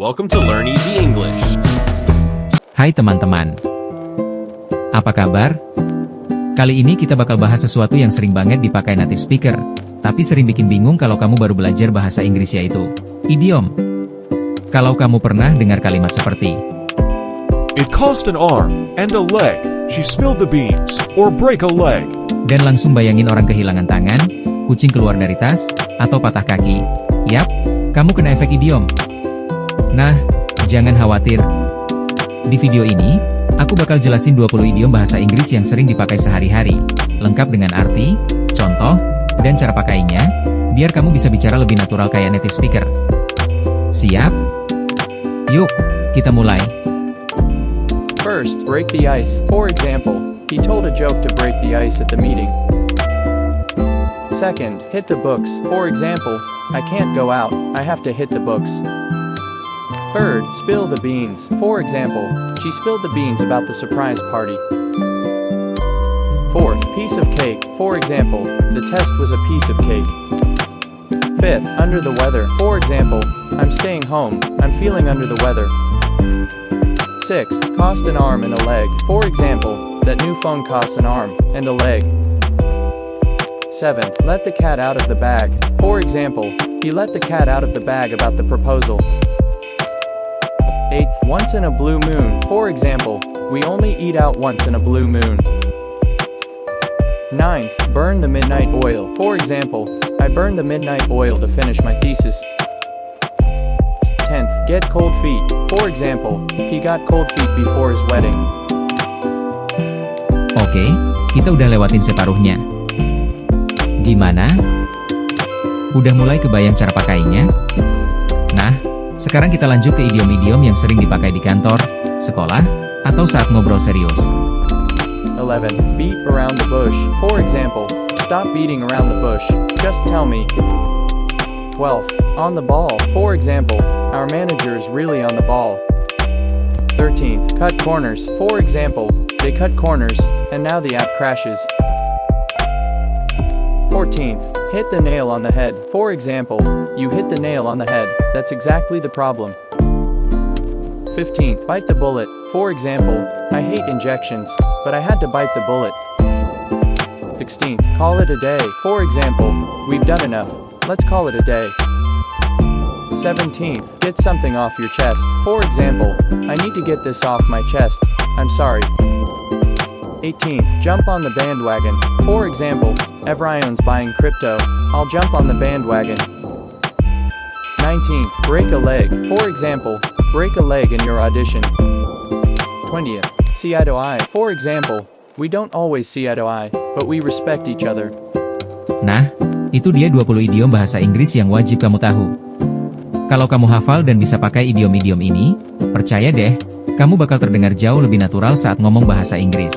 Welcome to Learn Easy English. Hai teman-teman. Apa kabar? Kali ini kita bakal bahas sesuatu yang sering banget dipakai native speaker, tapi sering bikin bingung kalau kamu baru belajar bahasa Inggris, yaitu idiom. Kalau kamu pernah dengar kalimat seperti It cost an arm and a leg. She spilled the beans, or break a leg. dan langsung bayangin orang kehilangan tangan, kucing keluar dari tas, atau patah kaki. Yap, kamu kena efek idiom. Nah, jangan khawatir. Di video ini, aku bakal jelasin 20 idiom bahasa Inggris yang sering dipakai sehari-hari, lengkap dengan arti, contoh, dan cara pakainya, biar kamu bisa bicara lebih natural kayak native speaker. Siap? Yuk, kita mulai. First, break the ice. For example, he told a joke to break the ice at the meeting. Second, hit the books. For example, I can't go out, I have to hit the books. Third, spill the beans. For example, she spilled the beans about the surprise party. Fourth, piece of cake. For example, the test was a piece of cake. Fifth, under the weather. For example, I'm staying home, I'm feeling under the weather. Sixth, cost an arm and a leg. For example, that new phone costs an arm and a leg. Seventh, let the cat out of the bag. For example, he let the cat out of the bag about the proposal. Eighth, once in a blue moon. For example, we only eat out once in a blue moon. Ninth, burn the midnight oil. For example, I burned the midnight oil to finish my thesis. 10th, get cold feet. For example, he got cold feet before his wedding. Oke, kita udah lewatin separuhnya. Gimana? Udah mulai kebayang cara pakainya? Nah, sekarang kita lanjut ke idiom-idiom yang sering dipakai di kantor, sekolah, atau saat ngobrol serius. 11th, beat around the bush. For example, stop beating around the bush, just tell me. 12th, on the ball. For example, our manager is really on the ball. 13th, cut corners. For example, they cut corners, and now the app crashes. 14th, hit the nail on the head. For example, you hit the nail on the head, that's exactly the problem. 15th, bite the bullet. For example, I hate injections, but I had to bite the bullet. 16th, call it a day. For example, we've done enough, let's call it a day. 17th, get something off your chest. For example, I need to get this off my chest, I'm sorry. 18th, jump on the bandwagon. For example, Everyone's buying crypto, I'll jump on the bandwagon. 19th, break a leg. For example, break a leg in your audition. 20th, see eye to eye. For example, we don't always see eye to eye, but we respect each other. Nah, itu dia 20 idiom bahasa Inggris yang wajib kamu tahu. Kalau kamu hafal dan bisa pakai idiom-idiom ini, percaya deh, kamu bakal terdengar jauh lebih natural saat ngomong bahasa Inggris.